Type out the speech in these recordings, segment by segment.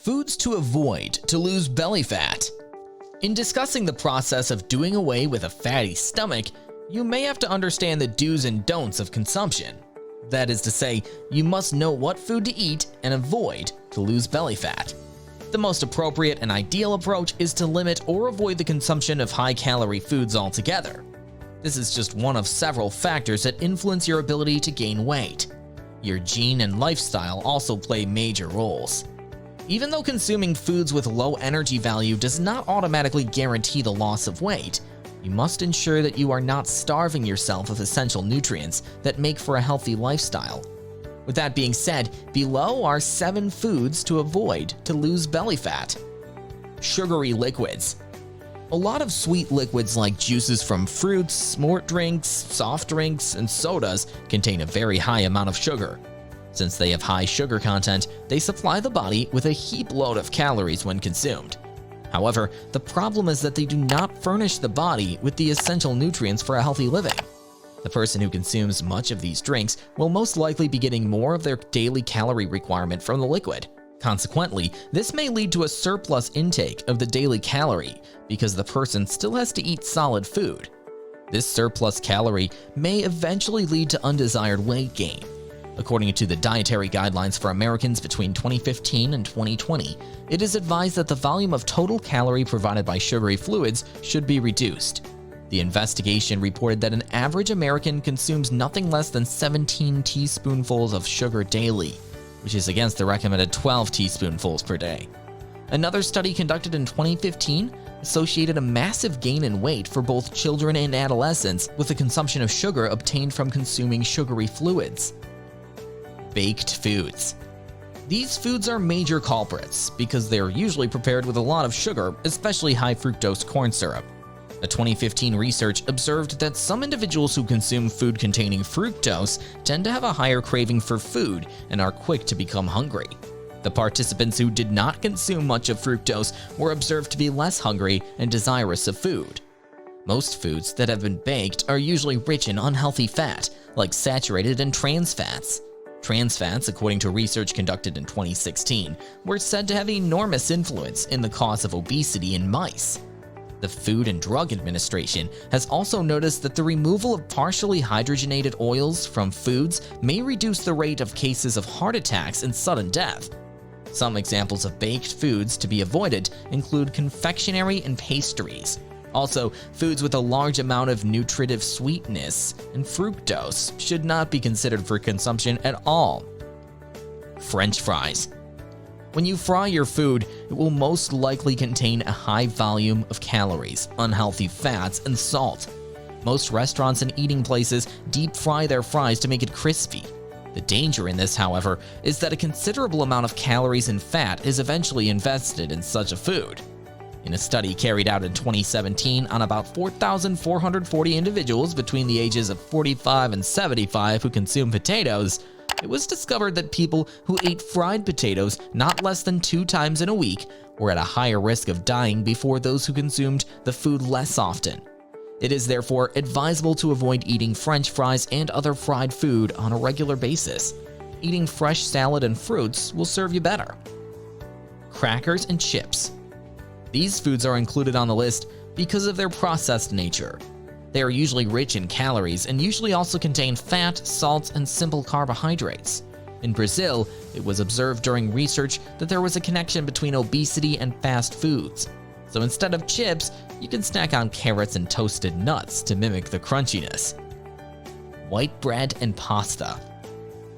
Foods to avoid to lose belly fat. In discussing the process of doing away with a fatty stomach, you may have to understand the do's and don'ts of consumption. That is to say, you must know what food to eat and avoid to lose belly fat. The most appropriate and ideal approach is to limit or avoid the consumption of high-calorie foods altogether. This is just one of several factors that influence your ability to gain weight. Your gene and lifestyle also play major roles. Even though consuming foods with low energy value does not automatically guarantee the loss of weight, you must ensure that you are not starving yourself of essential nutrients that make for a healthy lifestyle. With that being said, below are 7 foods to avoid to lose belly fat. Sugary liquids. A lot of sweet liquids like juices from fruits, sport drinks, soft drinks, and sodas contain a very high amount of sugar. Since they have high sugar content, they supply the body with a heap load of calories when consumed. However, the problem is that they do not furnish the body with the essential nutrients for a healthy living. The person who consumes much of these drinks will most likely be getting more of their daily calorie requirement from the liquid. Consequently, this may lead to a surplus intake of the daily calorie because the person still has to eat solid food. This surplus calorie may eventually lead to undesired weight gain. According to the Dietary Guidelines for Americans between 2015 and 2020, it is advised that the volume of total calorie provided by sugary fluids should be reduced. The investigation reported that an average American consumes nothing less than 17 teaspoonfuls of sugar daily, which is against the recommended 12 teaspoonfuls per day. Another study conducted in 2015 associated a massive gain in weight for both children and adolescents with the consumption of sugar obtained from consuming sugary fluids. Baked foods. These foods are major culprits because they are usually prepared with a lot of sugar, especially high fructose corn syrup. A 2015 research observed that some individuals who consume food containing fructose tend to have a higher craving for food and are quick to become hungry. The participants who did not consume much of fructose were observed to be less hungry and desirous of food. Most foods that have been baked are usually rich in unhealthy fat, like saturated and trans fats. Trans fats, according to research conducted in 2016, were said to have enormous influence in the cause of obesity in mice. The Food and Drug Administration has also noticed that the removal of partially hydrogenated oils from foods may reduce the rate of cases of heart attacks and sudden death. Some examples of baked foods to be avoided include confectionery and pastries. Also, foods with a large amount of nutritive sweetness and fructose should not be considered for consumption at all. French fries. When you fry your food, it will most likely contain a high volume of calories, unhealthy fats, and salt. Most restaurants and eating places deep fry their fries to make it crispy. The danger in this, however, is that a considerable amount of calories and fat is eventually invested in such a food. In a study carried out in 2017 on about 4,440 individuals between the ages of 45 and 75 who consume potatoes, it was discovered that people who ate fried potatoes not less than 2 times in a week were at a higher risk of dying before those who consumed the food less often. It is therefore advisable to avoid eating French fries and other fried food on a regular basis. Eating fresh salad and fruits will serve you better. Crackers and chips. These foods are included on the list because of their processed nature. They are usually rich in calories and usually also contain fat, salt, and simple carbohydrates. In Brazil, it was observed during research that there was a connection between obesity and fast foods. So instead of chips, you can snack on carrots and toasted nuts to mimic the crunchiness. White bread and pasta.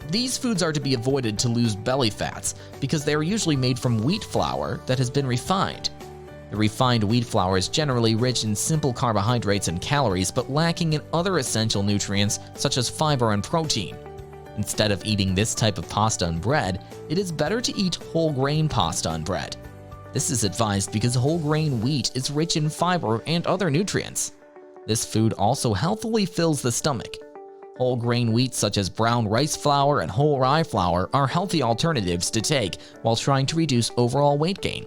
These foods are to be avoided to lose belly fats because they are usually made from wheat flour that has been refined. The refined wheat flour is generally rich in simple carbohydrates and calories, but lacking in other essential nutrients such as fiber and protein. Instead of eating this type of pasta and bread, it is better to eat whole grain pasta and bread. This is advised because whole grain wheat is rich in fiber and other nutrients. This food also healthily fills the stomach. Whole grain wheat such as brown rice flour and whole rye flour are healthy alternatives to take while trying to reduce overall weight gain.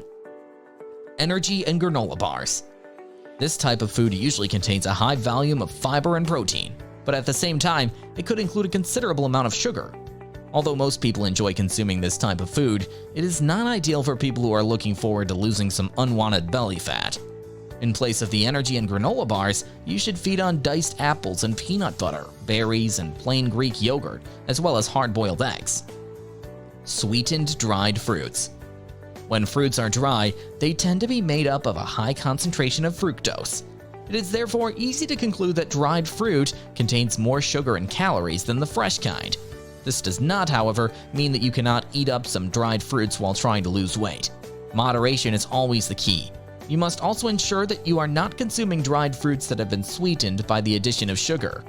Energy and granola bars. This type of food usually contains a high volume of fiber and protein, but at the same time, it could include a considerable amount of sugar. Although most people enjoy consuming this type of food, it is not ideal for people who are looking forward to losing some unwanted belly fat. In place of the energy and granola bars, you should feed on diced apples and peanut butter, berries, and plain Greek yogurt, as well as hard-boiled eggs. Sweetened dried fruits. When fruits are dry, they tend to be made up of a high concentration of fructose. It is therefore easy to conclude that dried fruit contains more sugar and calories than the fresh kind. This does not, however, mean that you cannot eat up some dried fruits while trying to lose weight. Moderation is always the key. You must also ensure that you are not consuming dried fruits that have been sweetened by the addition of sugar.